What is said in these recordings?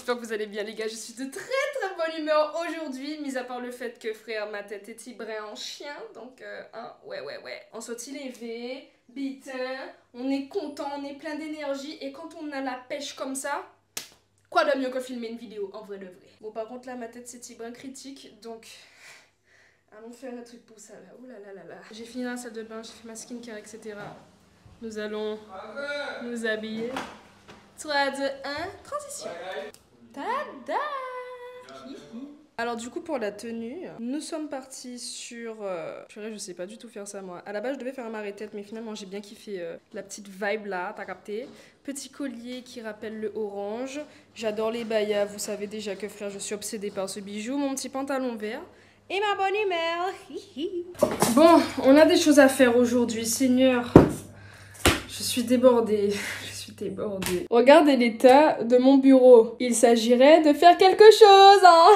j'espère que vous allez bien les gars, je suis de très bonne humeur aujourd'hui, mis à part le fait que frère, ma tête est tibrée en chien, donc ouais. On s'est levé, bitin, on est content, on est plein d'énergie, et quand on a la pêche comme ça, quoi de mieux que filmer une vidéo, en vrai de vrai. Bon par contre là, ma tête c'est tibré critique, donc allons faire un truc pour ça là, ouh là. J'ai fini dans la salle de bain, j'ai fait ma skincare, etc. Nous allons nous habiller. 3, 2, 1, transition. Tada! Alors du coup pour la tenue, nous sommes partis sur... Purée, je sais pas du tout faire ça moi. À la base je devais faire un marée-tête mais finalement j'ai bien kiffé la petite vibe là, t'as capté. Petit collier qui rappelle le orange. J'adore les bayas, vous savez déjà que frère je suis obsédée par ce bijou. Mon petit pantalon vert. Et ma bonne humeur. Bon, on a des choses à faire aujourd'hui, Seigneur. Je suis débordée. Regardez l'état de mon bureau. Il s'agirait de faire quelque chose, hein.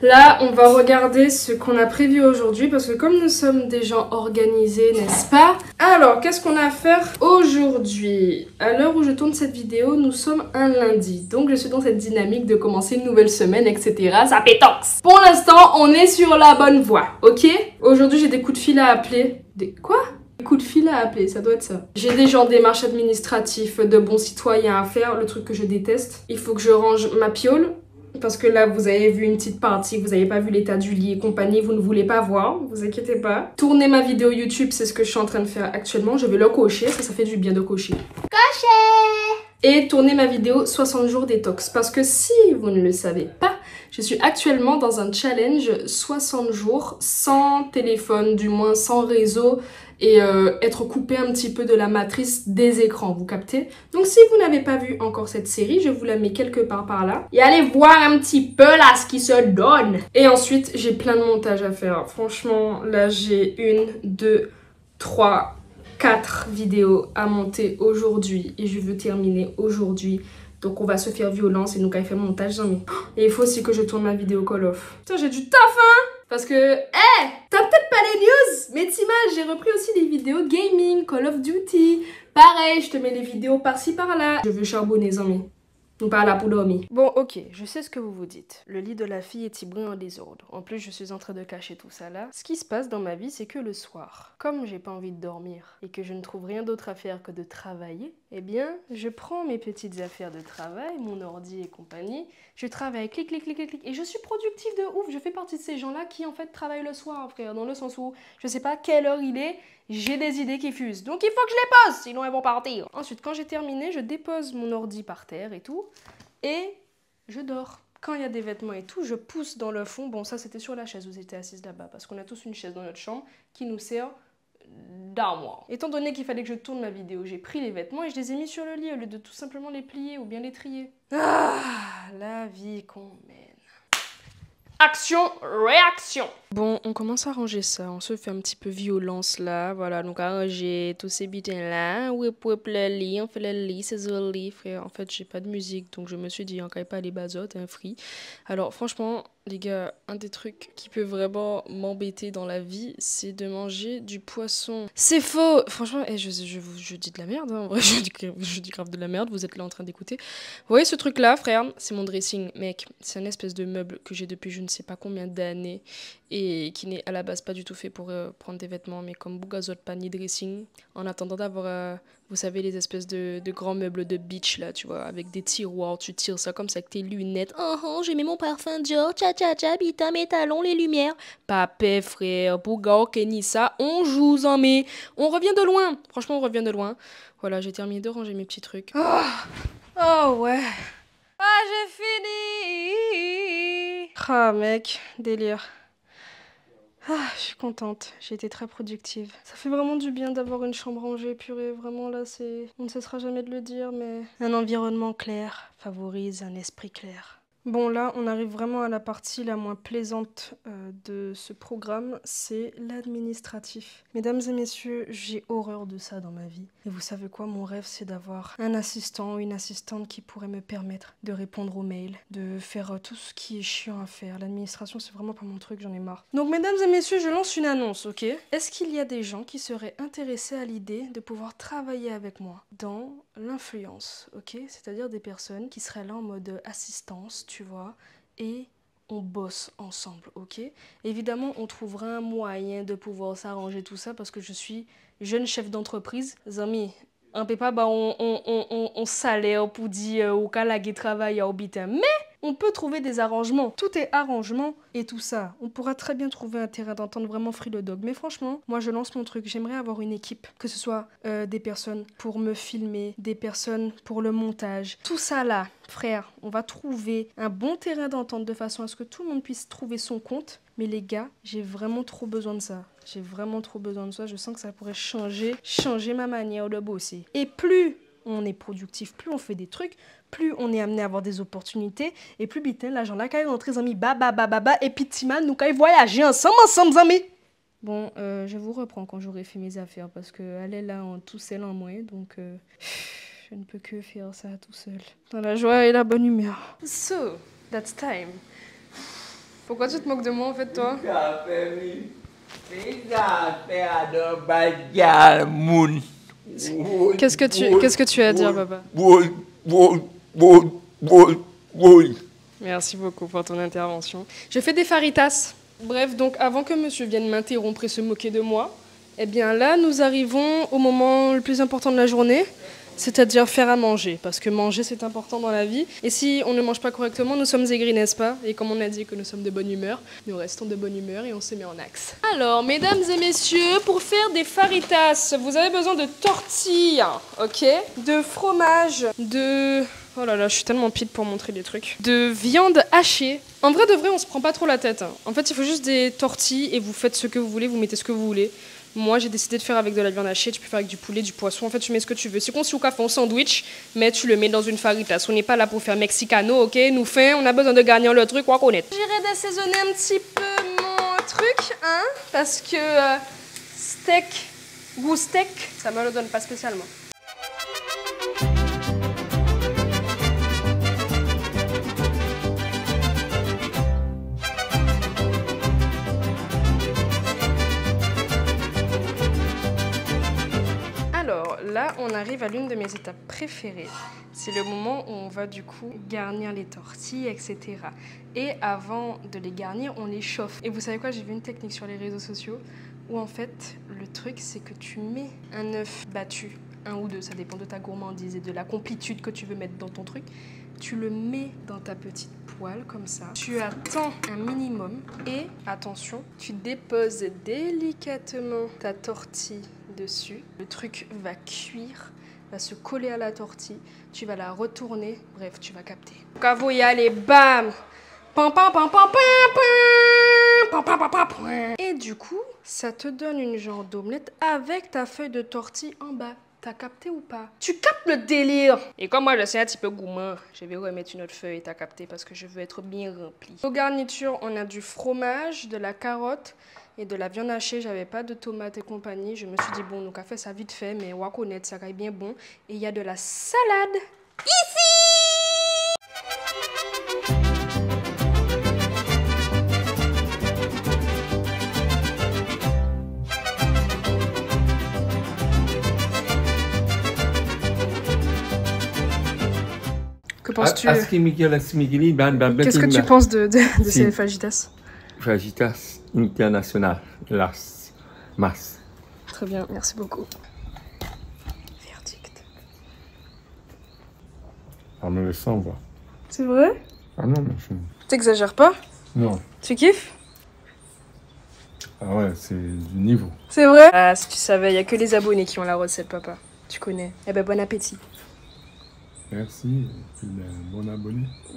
Là, on va regarder ce qu'on a prévu aujourd'hui parce que comme nous sommes des gens organisés, n'est-ce pas? Alors, qu'est-ce qu'on a à faire aujourd'hui? À l'heure où je tourne cette vidéo, nous sommes un lundi. Donc, je suis dans cette dynamique de commencer une nouvelle semaine, etc. Ça pétence. Pour l'instant, on est sur la bonne voie, ok? Aujourd'hui, j'ai des coups de fil à appeler. Des quoi? Coup de fil à appeler, ça doit être ça. J'ai des gens démarches administratifs de bons citoyens à faire, le truc que je déteste. Il faut que je range ma piole, parce que là vous avez vu une petite partie, vous n'avez pas vu l'état du lit et compagnie, vous ne voulez pas voir, vous inquiétez pas. Tourner ma vidéo YouTube, c'est ce que je suis en train de faire actuellement, je vais le cocher, ça fait du bien de cocher. Cocher! Et tourner ma vidéo 60 jours détox, parce que si vous ne le savez pas, je suis actuellement dans un challenge 60 jours sans téléphone, du moins sans réseau, et être coupé un petit peu de la matrice des écrans, vous captez? Donc si vous n'avez pas vu encore cette série, je vous la mets quelque part par là. Et allez voir un petit peu là ce qui se donne. Et ensuite, j'ai plein de montages à faire. Franchement, là j'ai 1, 2, 3, 4 vidéos à monter aujourd'hui. Et je veux terminer aujourd'hui. Donc on va se faire violence et nous quand il fait mon montage, non mais... Et il faut aussi que je tourne ma vidéo Call of. Putain, j'ai du taf, hein! Parce que, t'as peut-être pas les news, mais t'imagines, j'ai repris aussi des vidéos gaming, Call of Duty. Pareil, je te mets des vidéos par-ci par-là. Je veux charbonner, amis. Nous pas là pour dormir. Bon, ok, je sais ce que vous vous dites. Le lit de la fille est tibré en désordre. En plus, je suis en train de cacher tout ça là. Ce qui se passe dans ma vie, c'est que le soir, comme j'ai pas envie de dormir et que je ne trouve rien d'autre à faire que de travailler, eh bien, je prends mes petites affaires de travail, mon ordi et compagnie, je travaille, clic, et je suis productive de ouf. Je fais partie de ces gens-là qui, en fait, travaillent le soir, frère, dans le sens où je sais pas quelle heure il est, j'ai des idées qui fusent. Donc, il faut que je les pose, sinon elles vont partir. Ensuite, quand j'ai terminé, je dépose mon ordi par terre et tout, et je dors. Quand il y a des vêtements et tout, je pousse dans le fond. Bon, ça, c'était sur la chaise où j'étais assise là-bas, parce qu'on a tous une chaise dans notre chambre qui nous sert d'armoire. Étant donné qu'il fallait que je tourne ma vidéo, j'ai pris les vêtements et je les ai mis sur le lit au lieu de tout simplement les plier ou bien les trier. Ah, la vie qu'on mène. Action, réaction. Bon, on commence à ranger ça. On se fait un petit peu violence là. Voilà, donc à ranger tous ces bitins là. Whip le lit, on fait le lit, c'est joli, frère. En fait, j'ai pas de musique, donc je me suis dit, on ne pas les bazotes, un free. Alors, franchement, les gars, un des trucs qui peut vraiment m'embêter dans la vie, c'est de manger du poisson. C'est faux! Franchement, je dis de la merde, hein. En vrai, je dis grave de la merde, vous êtes là en train d'écouter. Vous voyez ce truc là, frère? C'est mon dressing, mec. C'est une espèce de meuble que j'ai depuis je ne sais pas combien d'années et qui n'est à la base pas du tout fait pour prendre des vêtements, mais comme Bougazote panier dressing, en attendant d'avoir, vous savez, les espèces de grands meubles de beach là, tu vois, avec des tiroirs, tu tires ça comme ça avec tes lunettes. Oh, j'ai mis mon parfum Dior, tcha, bita, mes talons, les lumières. Papé, frère, Bouga, Kenissa, on joue en mais on revient de loin. Franchement, on revient de loin. Voilà, j'ai terminé de ranger mes petits trucs. Oh ouais. Ah, j'ai fini. Ah, mec, délire. Ah, je suis contente, j'ai été très productive. Ça fait vraiment du bien d'avoir une chambre rangée, purée, vraiment là c'est... On ne cessera jamais de le dire, mais... Un environnement clair favorise un esprit clair. Bon, là, on arrive vraiment à la partie la moins plaisante de ce programme, c'est l'administratif. Mesdames et messieurs, j'ai horreur de ça dans ma vie. Et vous savez quoi, mon rêve, c'est d'avoir un assistant ou une assistante qui pourrait me permettre de répondre aux mails, de faire tout ce qui est chiant à faire. L'administration, c'est vraiment pas mon truc, j'en ai marre. Donc, mesdames et messieurs, je lance une annonce, ok? Est-ce qu'il y a des gens qui seraient intéressés à l'idée de pouvoir travailler avec moi dans l'influence, ok? C'est-à-dire des personnes qui seraient là en mode assistance, tu vois, et on bosse ensemble, ok? Évidemment, on trouvera un moyen de pouvoir s'arranger tout ça parce que je suis jeune chef d'entreprise. Zami, on peut pas on salaire pour dire au cas qui travaille à Obitin, mais on peut trouver des arrangements. Tout est arrangement et tout ça. On pourra très bien trouver un terrain d'entente vraiment free le dog. Mais franchement, moi je lance mon truc. J'aimerais avoir une équipe. Que ce soit des personnes pour me filmer, des personnes pour le montage. Tout ça là, frère, on va trouver un bon terrain d'entente de façon à ce que tout le monde puisse trouver son compte. Mais les gars, j'ai vraiment trop besoin de ça. J'ai vraiment trop besoin de ça. Je sens que ça pourrait changer ma manière de bosser. Et plus on est productif, plus on fait des trucs, plus on est amené à avoir des opportunités, et plus bitin, l'argent là, quand il rentre, amis, et puis Timan, nous, quand ils voyager ensemble, amis. Bon, je vous reprends quand j'aurai fait mes affaires, parce qu'elle est là en tout seul en moi, donc je ne peux que faire ça tout seul. Dans la joie et la bonne humeur. So, that's time. Pourquoi tu te moques de moi, en fait, toi? Qu'est-ce que tu as à dire, papa? Merci beaucoup pour ton intervention. Je fais des faritas. Bref, donc avant que monsieur vienne m'interrompre et se moquer de moi, eh bien là, nous arrivons au moment le plus important de la journée, c'est-à-dire faire à manger, parce que manger c'est important dans la vie. Et si on ne mange pas correctement, nous sommes aigris, n'est-ce pas? Et comme on a dit que nous sommes de bonne humeur, nous restons de bonne humeur et on se met en axe. Alors, mesdames et messieurs, pour faire des faritas, vous avez besoin de tortilles, ok? De fromage, de... Oh là là, je suis tellement pide pour montrer des trucs. De viande hachée. En vrai de vrai, on se prend pas trop la tête. En fait, il faut juste des tortilles et vous faites ce que vous voulez, vous mettez ce que vous voulez. Moi, j'ai décidé de faire avec de la viande hachée. Tu peux faire avec du poulet, du poisson. En fait, tu mets ce que tu veux. C'est comme si on fait un sandwich, mais tu le mets dans une faritas. On n'est pas là pour faire mexicano, ok? Nous faim, on a besoin de gagner le truc, on va connaître. J'irai d'assaisonner un petit peu mon truc, hein? Parce que goût steak, ça me le donne pas spécialement. Alors là, on arrive à l'une de mes étapes préférées. C'est le moment où on va du coup garnir les tortilles, etc. Et avant de les garnir, on les chauffe. Et vous savez quoi, j'ai vu une technique sur les réseaux sociaux où en fait, le truc c'est que tu mets un œuf battu, un ou deux, ça dépend de ta gourmandise et de la complétude que tu veux mettre dans ton truc. Tu le mets dans ta petite poêle comme ça. Tu attends un minimum et attention, tu déposes délicatement ta tortille dessus. Le truc va cuire, va se coller à la tortille. Tu vas la retourner. Bref, tu vas capter. Donc à vous y aller, bam! Pam, pam, pam, pam, pam, pam, pam, pam, pam. Et du coup, ça te donne une genre d'omelette avec ta feuille de tortille en bas. T'as capté ou pas? Tu captes le délire! Et comme moi je suis un petit peu gourmand, je vais remettre une autre feuille, t'as capté, parce que je veux être bien rempli. Aux garnitures, on a du fromage, de la carotte et de la viande hachée. J'avais pas de tomates et compagnie. Je me suis dit, bon, donc à fait ça vite fait, mais on va connaître, ça va bien bon. Et il y a de la salade ici! Que penses-tu? Qu'est-ce que tu penses de ces fajitas? Fajitas international, las mas. Très bien, merci beaucoup. Verdict. Ah, mais le sang, quoi. C'est vrai? Ah non, mais je... T'exagères pas? Non. Tu kiffes? Ah ouais, c'est du niveau. C'est vrai? Ah, si tu savais, il n'y a que les abonnés qui ont la recette, papa. Tu connais. Eh ben, bon appétit. Merci, et puis bon abonné. Mais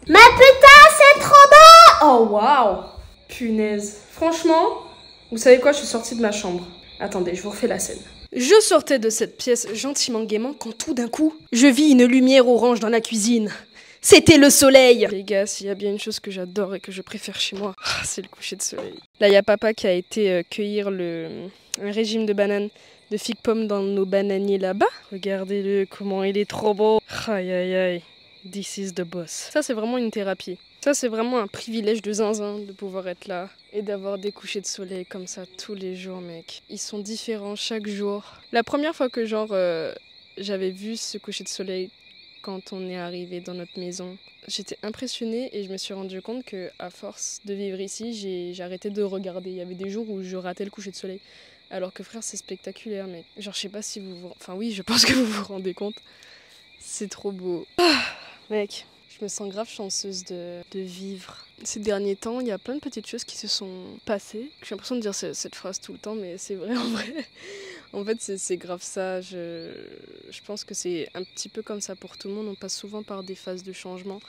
putain, c'est trop beau! Oh, waouh! Punaise. Franchement, vous savez quoi? Je suis sortie de ma chambre. Attendez, je vous refais la scène. Je sortais de cette pièce gentiment gaiement quand tout d'un coup, je vis une lumière orange dans la cuisine. c'était le soleil. Les gars, s'il y a bien une chose que j'adore et que je préfère chez moi, c'est le coucher de soleil. Là, il y a papa qui a été cueillir un régime de bananes, de figues pommes dans nos bananiers là-bas. Regardez-le, comment il est trop beau. Aïe aïe aïe, this is the boss. Ça, c'est vraiment une thérapie. Ça, c'est vraiment un privilège de zinzin de pouvoir être là et d'avoir des couchers de soleil comme ça tous les jours, mec. Ils sont différents chaque jour. La première fois que j'avais vu ce coucher de soleil quand on est arrivé dans notre maison, j'étais impressionnée et je me suis rendu compte que à force de vivre ici, j'ai arrêté de regarder. Il y avait des jours où je ratais le coucher de soleil. Alors que frère, c'est spectaculaire, mec. Genre, je sais pas si Enfin oui, je pense que vous vous rendez compte. C'est trop beau. Mec, je me sens grave chanceuse de vivre. Ces derniers temps, il y a plein de petites choses qui se sont passées. J'ai l'impression de dire cette phrase tout le temps, mais c'est vrai en vrai. En fait, c'est grave ça. Je pense que c'est un petit peu comme ça pour tout le monde. On passe souvent par des phases de changement.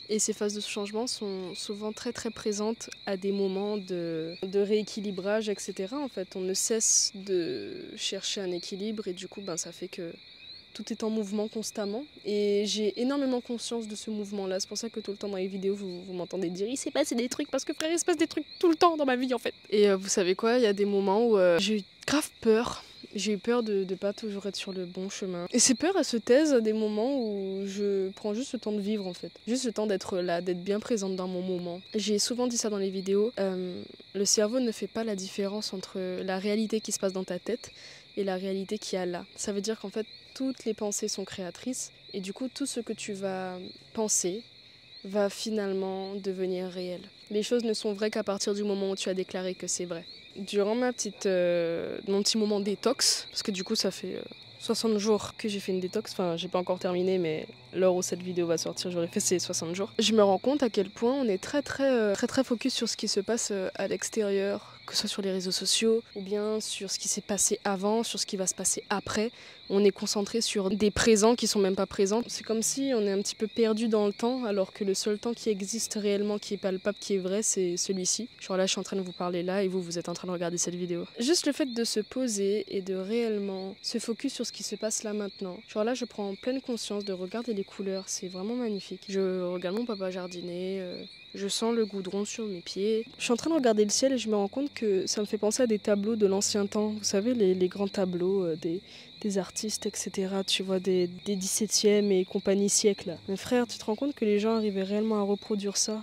Et ces phases de changement sont souvent très très présentes à des moments de rééquilibrage, etc. En fait, on ne cesse de chercher un équilibre et du coup, ça fait que tout est en mouvement constamment. Et j'ai énormément conscience de ce mouvement-là. C'est pour ça que tout le temps dans les vidéos, vous m'entendez dire « Il s'est passé des trucs » parce que frère, il se passe des trucs tout le temps dans ma vie en fait. Et vous savez quoi, il y a des moments où j'ai eu grave peur. J'ai eu peur de ne pas toujours être sur le bon chemin. Et ces peurs, elles se taisent à des moments où je prends juste le temps de vivre en fait. Juste le temps d'être là, d'être bien présente dans mon moment. J'ai souvent dit ça dans les vidéos. Le cerveau ne fait pas la différence entre la réalité qui se passe dans ta tête et la réalité qu'il y a là. Ça veut dire qu'en fait, toutes les pensées sont créatrices. Et du coup, tout ce que tu vas penser va finalement devenir réel. Les choses ne sont vraies qu'à partir du moment où tu as déclaré que c'est vrai. Durant mon petit moment détox, parce que du coup ça fait 60 jours que j'ai fait une détox, enfin j'ai pas encore terminé mais l'heure où cette vidéo va sortir j'aurai fait ces 60 jours. Je me rends compte à quel point on est très focus sur ce qui se passe à l'extérieur, que ce soit sur les réseaux sociaux ou bien sur ce qui s'est passé avant, sur ce qui va se passer après. On est concentré sur des présents qui sont même pas présents. C'est comme si on est un petit peu perdu dans le temps alors que le seul temps qui existe réellement, qui est palpable, qui est vrai, c'est celui-ci. Genre là je suis en train de vous parler là et vous êtes en train de regarder cette vidéo. Juste le fait de se poser et de réellement se focus sur ce qui se passe là maintenant. Genre là je prends pleine conscience de regarder les couleurs, c'est vraiment magnifique. Je regarde mon papa jardiner, je sens le goudron sur mes pieds. Je suis en train de regarder le ciel et je me rends compte que ça me fait penser à des tableaux de l'ancien temps. Vous savez, les grands tableaux des artistes, etc. Tu vois, des 17e et compagnie siècle. Mais frère, tu te rends compte que les gens arrivaient réellement à reproduire ça?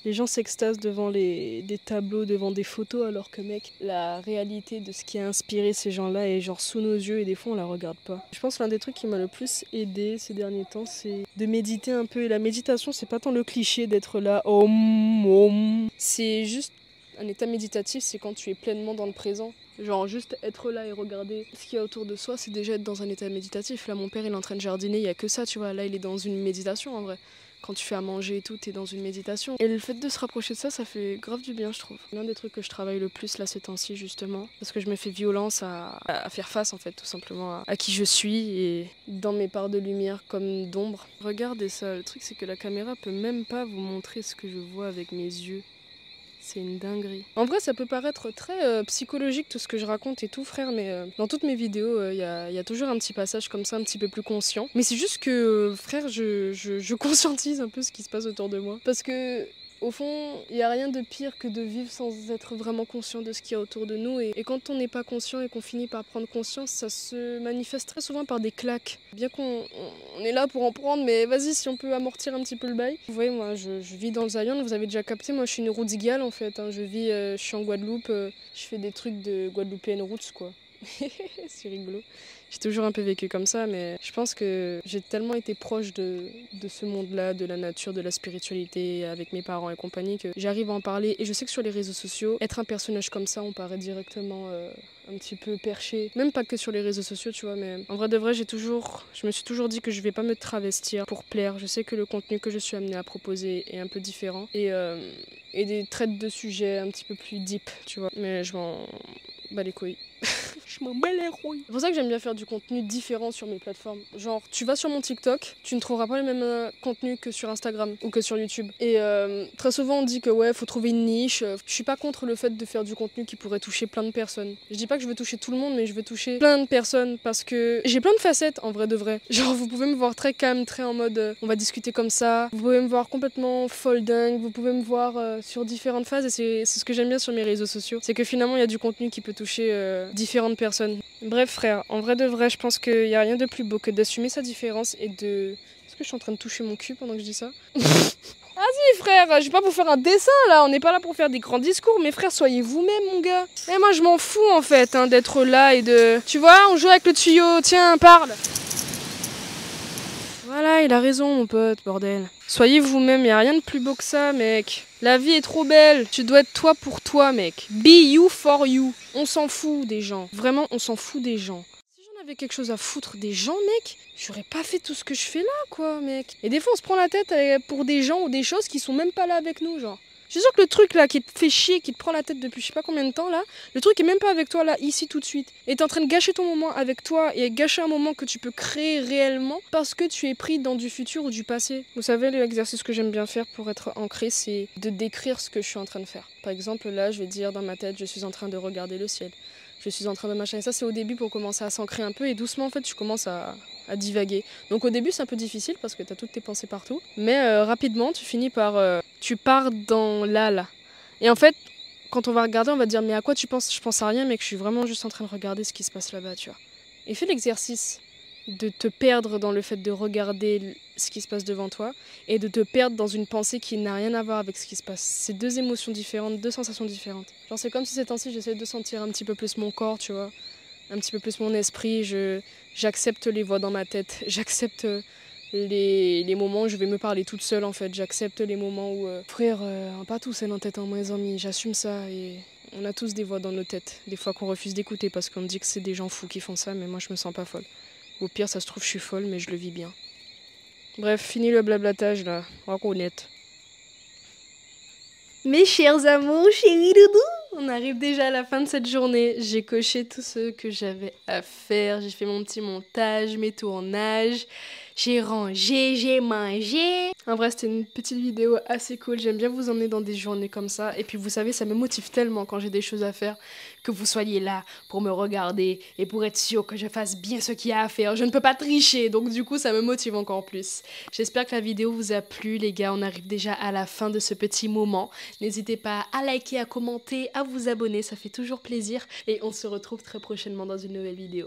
Les gens s'extasient devant des tableaux, devant des photos, alors que mec, la réalité de ce qui a inspiré ces gens-là est genre sous nos yeux et des fois on la regarde pas. Je pense que l'un des trucs qui m'a le plus aidé ces derniers temps, c'est de méditer un peu. Et la méditation, c'est pas tant le cliché d'être là, om. C'est juste un état méditatif, c'est quand tu es pleinement dans le présent. Genre juste être là et regarder ce qu'il y a autour de soi, c'est déjà être dans un état méditatif. Là mon père il est en train de jardiner, il y a que ça, tu vois. Là il est dans une méditation en vrai. Quand tu fais à manger et tout, t'es dans une méditation. Et le fait de se rapprocher de ça, ça fait grave du bien, je trouve. L'un des trucs que je travaille le plus là ces temps-ci, justement. Parce que je me fais violence à faire face, en fait, tout simplement, à qui je suis et dans mes parts de lumière comme d'ombre. Regardez ça, le truc c'est que la caméra peut même pas vous montrer ce que je vois avec mes yeux. C'est une dinguerie. En vrai, ça peut paraître très psychologique tout ce que je raconte et tout, frère, mais dans toutes mes vidéos, y a toujours un petit passage comme ça, un petit peu plus conscient. Mais c'est juste que, frère, je conscientise un peu ce qui se passe autour de moi. Parce que, au fond, il n'y a rien de pire que de vivre sans être vraiment conscient de ce qu'il y a autour de nous. Et quand on n'est pas conscient et qu'on finit par prendre conscience, ça se manifeste très souvent par des claques. Bien qu'on est là pour en prendre, mais vas-y, si on peut amortir un petit peu le bail. Vous voyez, moi, je vis dans le Zion, vous avez déjà capté, moi je suis une Rootsgirl en fait. Hein. Je suis en Guadeloupe, je fais des trucs de Guadeloupéenne roots quoi. C'est rigolo. J'ai toujours un peu vécu comme ça, mais je pense que j'ai tellement été proche de ce monde-là, de la nature, de la spiritualité, avec mes parents et compagnie, que j'arrive à en parler. Et je sais que sur les réseaux sociaux, être un personnage comme ça, on paraît directement un petit peu perché. Même pas que sur les réseaux sociaux, tu vois, mais en vrai de vrai, je me suis toujours dit que je vais pas me travestir pour plaire. Je sais que le contenu que je suis amenée à proposer est un peu différent. Et des traites de sujets un petit peu plus deep, tu vois. Mais je m'en bats les couilles. Je je m'en bats les rouilles. C'est pour ça que j'aime bien faire du contenu différent sur mes plateformes. Genre, tu vas sur mon TikTok, tu ne trouveras pas le même contenu que sur Instagram ou que sur YouTube. Et très souvent, on dit que ouais, faut trouver une niche. Je suis pas contre le fait de faire du contenu qui pourrait toucher plein de personnes. Je dis pas que je veux toucher tout le monde, mais je veux toucher plein de personnes parce que j'ai plein de facettes en vrai de vrai. Genre, vous pouvez me voir très calme, très en mode on va discuter comme ça. Vous pouvez me voir complètement folle dingue. Vous pouvez me voir sur différentes phases et c'est ce que j'aime bien sur mes réseaux sociaux. C'est que finalement, il y a du contenu qui peut toucher différentes personnes. Bref, frère, en vrai de vrai, je pense qu'il y a rien de plus beau que d'assumer sa différence et de... Est-ce que je suis en train de toucher mon cul pendant que je dis ça? Vas-y frère, je vais pas vous faire un dessin là, on n'est pas là pour faire des grands discours, mais frère, soyez vous-même mon gars. Et moi je m'en fous en fait hein, d'être là et de... Tu vois, on joue avec le tuyau, tiens, parle. Voilà, il a raison mon pote, bordel. Soyez vous-même, y a rien de plus beau que ça mec. La vie est trop belle, tu dois être toi pour toi mec. Be you for you. On s'en fout des gens, vraiment on s'en fout des gens. J'avais quelque chose à foutre des gens, mec, j'aurais pas fait tout ce que je fais là, quoi, mec. Et des fois, on se prend la tête pour des gens ou des choses qui sont même pas là avec nous, genre. Je suis sûre que le truc là qui te fait chier, qui te prend la tête depuis je sais pas combien de temps là, le truc est même pas avec toi là, ici tout de suite. Et t'es en train de gâcher ton moment avec toi et gâcher un moment que tu peux créer réellement parce que tu es pris dans du futur ou du passé. Vous savez, l'exercice que j'aime bien faire pour être ancré, c'est de décrire ce que je suis en train de faire. Par exemple, là, je vais dire dans ma tête, je suis en train de regarder le ciel. Je suis en train de machin. Et ça, c'est au début pour commencer à s'ancrer un peu. Et doucement, en fait, tu commences à divaguer. Donc au début, c'est un peu difficile parce que tu as toutes tes pensées partout. Mais rapidement, tu finis par... tu pars dans là. Et en fait, quand on va regarder, on va dire, mais à quoi tu penses? Je pense à rien, mais que je suis vraiment juste en train de regarder ce qui se passe là-bas, tu vois. Et fais l'exercice de te perdre dans le fait de regarder ce qui se passe devant toi et de te perdre dans une pensée qui n'a rien à voir avec ce qui se passe. C'est deux émotions différentes, deux sensations différentes. Genre c'est comme si ces temps-ci j'essayais de sentir un petit peu plus mon corps, tu vois, un petit peu plus mon esprit, j'accepte les voix dans ma tête, j'accepte les moments où je vais me parler toute seule en fait, j'accepte les moments où frère, pas tout seul en tête en mes amis, j'assume ça et on a tous des voix dans nos têtes, des fois qu'on refuse d'écouter parce qu'on me dit que c'est des gens fous qui font ça, mais moi je me sens pas folle. Au pire, ça se trouve, je suis folle, mais je le vis bien. Bref, fini le blablatage, là. Honnête. Mes chers amours, chéris doudou, on arrive déjà à la fin de cette journée. J'ai coché tout ce que j'avais à faire. J'ai fait mon petit montage, mes tournages. J'ai rangé, j'ai mangé. En vrai, c'était une petite vidéo assez cool. J'aime bien vous emmener dans des journées comme ça. Et puis, vous savez, ça me motive tellement quand j'ai des choses à faire que vous soyez là pour me regarder et pour être sûr que je fasse bien ce qu'il y a à faire. Je ne peux pas tricher, donc du coup, ça me motive encore plus. J'espère que la vidéo vous a plu, les gars. On arrive déjà à la fin de ce petit moment. N'hésitez pas à liker, à commenter, à vous abonner. Ça fait toujours plaisir. Et on se retrouve très prochainement dans une nouvelle vidéo.